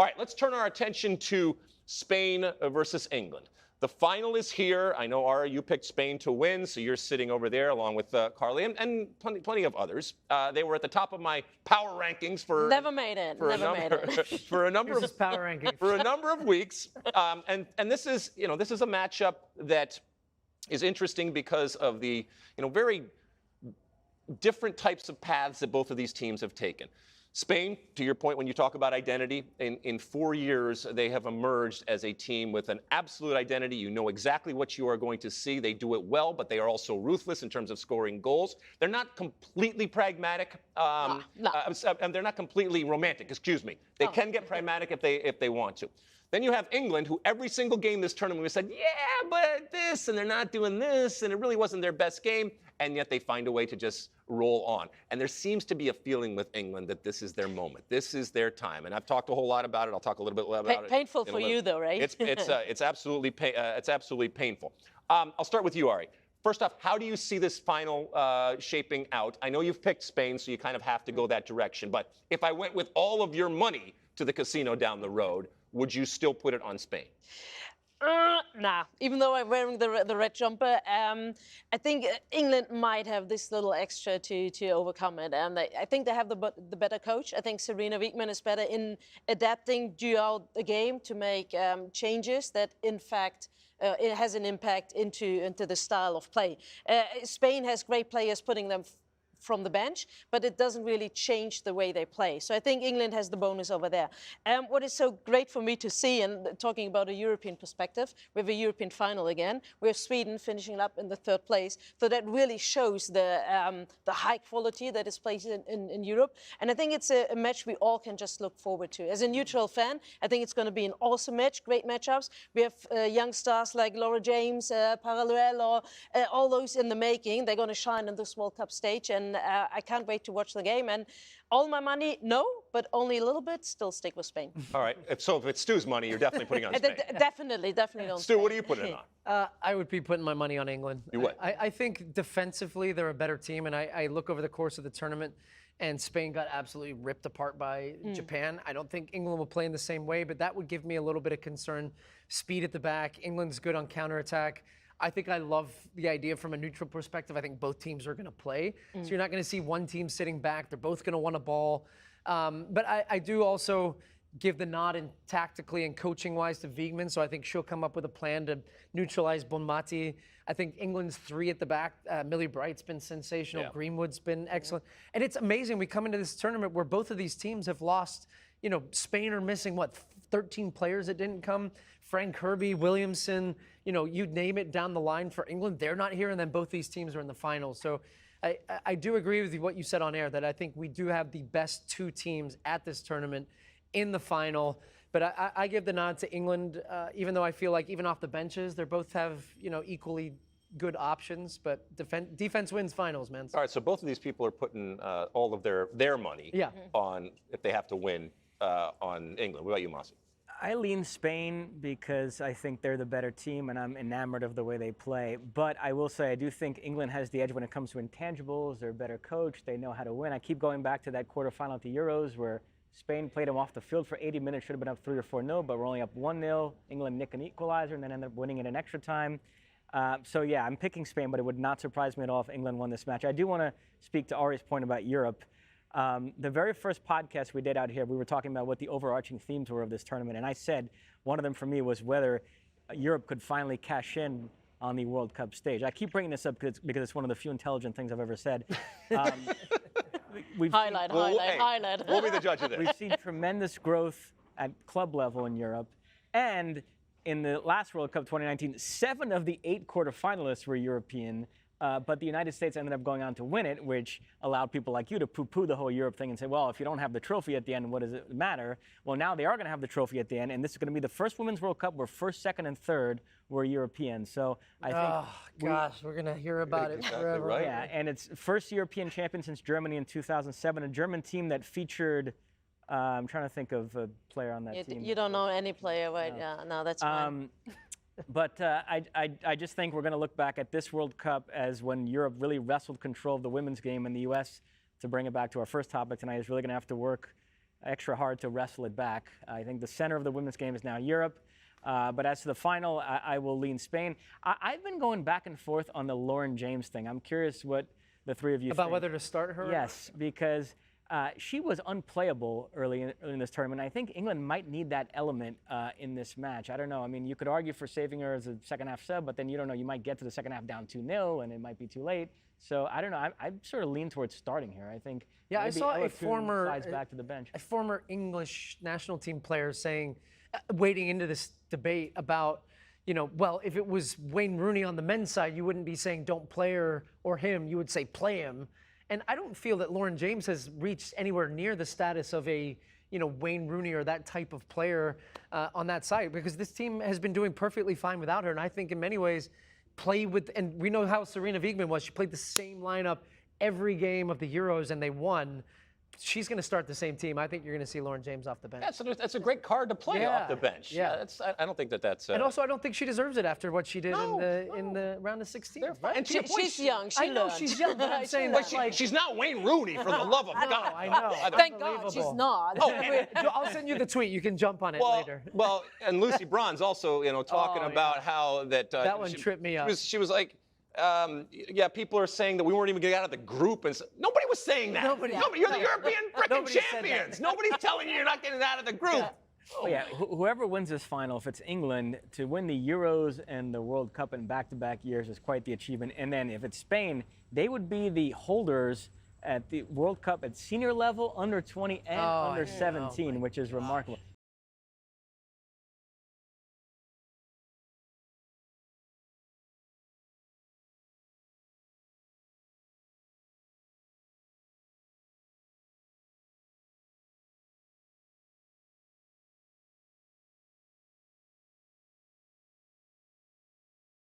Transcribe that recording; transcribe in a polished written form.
All right, let's turn our attention to Spain versus England. The final is here. I know, Ari, you picked Spain to win, so you're sitting over there along with Carly and plenty of others. They were at the top of my power rankings for never made it. For a number of power rankings for a number of weeks. And this is a matchup that is interesting because of the very different types of paths that both of these teams have taken. Spain, to your point, when you talk about identity, in 4 years, they have emerged as a team with an absolute identity. You know exactly what you are going to see. They do it well, but they are also ruthless in terms of scoring goals. They're not completely pragmatic. And they're not completely romantic, excuse me. They can get pragmatic if they want to. Then you have England, who every single game this tournament we said, yeah, but this, and they're not doing this, and it really wasn't their best game, and yet they find a way to just roll on. And there seems to be a feeling with England that this is their moment. This is their time. And I've talked a whole lot about it. I'll talk a little bit about it. Painful for you, though, right? It's absolutely painful. I'll start with you, Ari. First off, how do you see this final shaping out? I know you've picked Spain, so you kind of have to go that direction. But if I went with all of your money to the casino down the road, would you still put it on Spain? Nah, even though I'm wearing the red jumper, I think England might have this little extra to overcome it. And I think they have the better coach. I think Serena Wiegmann is better in adapting throughout the game to make changes that, in fact, it has an impact into the style of play. Spain has great players putting them from the bench, but it doesn't really change the way they play. So I think England has the bonus over there. What is so great for me to see, and talking about a European perspective, we have a European final again. We have Sweden finishing up in the 3rd place. So that really shows the high quality that is played in Europe. And I think it's a match we all can just look forward to. As a neutral fan, I think it's going to be an awesome match, great matchups. We have young stars like Laura James, Parallel, or all those in the making. They're going to shine on this World Cup stage, and I can't wait to watch the game. And all my money, no, but only a little bit, still stick with Spain. All right. So if it's Stu's money, you're definitely putting on Spain. Definitely on Stu, what are you putting it on? I would be putting my money on England. You would? I think defensively they're a better team, and I look over the course of the tournament, and Spain got absolutely ripped apart by Japan. I don't think England will play in the same way, but that would give me a little bit of concern. Speed at the back. England's good on counterattack. I think I love the idea from a neutral perspective. I think both teams are going to play. So you're not going to see one team sitting back. They're both going to want a ball. But I do also give the nod in tactically and coaching-wise to Wiegmann. So I think she'll come up with a plan to neutralize Bonmati. I think England's 3 at the back. Millie Bright's been sensational. Yeah. Greenwood's been excellent. And it's amazing. We come into this tournament where both of these teams have lost. Spain are missing, 13 players that didn't come. Frank Kirby, Williamson, you'd name it down the line for England. They're not here, and then both these teams are in the finals. So I do agree with what you said on air, that I think we do have the best 2 teams at this tournament in the final. But I give the nod to England, even though I feel like even off the benches, they both have, equally good options. But defense wins finals, man. All right, so both of these people are putting all of their money on, if they have to win, on England. What about you, Mosse? I lean Spain because I think they're the better team and I'm enamored of the way they play. But I will say I do think England has the edge when it comes to intangibles. They're a better coach. They know how to win. I keep going back to that quarterfinal at the Euros where Spain played them off the field for 80 minutes. Should have been up 3 or 4-0, but we're only up 1-0. England nick an equalizer and then ended up winning it in extra time. So yeah, I'm picking Spain, but it would not surprise me at all if England won this match. I do want to speak to Ari's point about Europe. The very first podcast we did out here, we were talking about what the overarching themes were of this tournament. And I said one of them for me was whether Europe could finally cash in on the World Cup stage. I keep bringing this up because it's one of the few intelligent things I've ever said. Highlight. We'll be the judge of this. We've seen tremendous growth at club level in Europe. And in the last World Cup 2019, 7 of the 8 quarterfinalists were European. But the United States ended up going on to win it, which allowed people like you to poo-poo the whole Europe thing and say, well, if you don't have the trophy at the end, what does it matter? Well, now they are going to have the trophy at the end, and this is going to be the first Women's World Cup where 1st, 2nd, and 3rd were European. So I think... Oh, gosh, we're going to hear about it forever. Right. Yeah, and it's first European champion since Germany in 2007, a German team that featured... I'm trying to think of a player on that team. You don't know any player, right? Yeah, no, that's fine. But I just think we're going to look back at this World Cup as when Europe really wrestled control of the women's game, and the U.S., to bring it back to our first topic tonight, is really going to have to work extra hard to wrestle it back. I think the center of the women's game is now Europe. But as to the final, I will lean Spain. I've been going back and forth on the Lauren James thing. I'm curious what the three of you About think. whether to start her? Yes, because she was unplayable early in this tournament. I think England might need that element in this match. I don't know. I mean, you could argue for saving her as a second-half sub, but then you don't know. You might get to the second half down 2-0, and it might be too late. So I don't know. I sort of lean towards starting here. I think. Yeah, I maybe saw Ella a Toone former slides back to the bench. A former English national team player saying, wading into this debate about, well, if it was Wayne Rooney on the men's side, you wouldn't be saying don't play her or him. You would say play him. And I don't feel that Lauren James has reached anywhere near the status of a, Wayne Rooney or that type of player on that side, because this team has been doing perfectly fine without her. And I think in many ways, and we know how Serena Wiegmann was. She played the same lineup every game of the Euros and they won. She's going to start the same team. I think you're going to see Lauren James off the bench. Yeah, so that's a great card to play off the bench. Yeah. I don't think that's. And also, I don't think she deserves it after what she did in the round of 16. Right. And She's young. I know she's young, but I'm saying that, she's not Wayne Rooney, for the love of God. I know. Thank God she's not. Oh, I'll send you the tweet. You can jump on it later. Well, and Lucy Bronze also, talking about how that. That one tripped me up. She was like, people are saying that we weren't even getting out of the group, and nobody was saying that. Nobody. You're the European freaking Nobody said champions. that. Nobody's telling you you're not getting out of the group. Oh, yeah, whoever wins this final, if it's England, to win the Euros and the World Cup in back-to-back years is quite the achievement. And then if it's Spain, they would be the holders at the World Cup at senior level, under 20 and under 17, which is remarkable.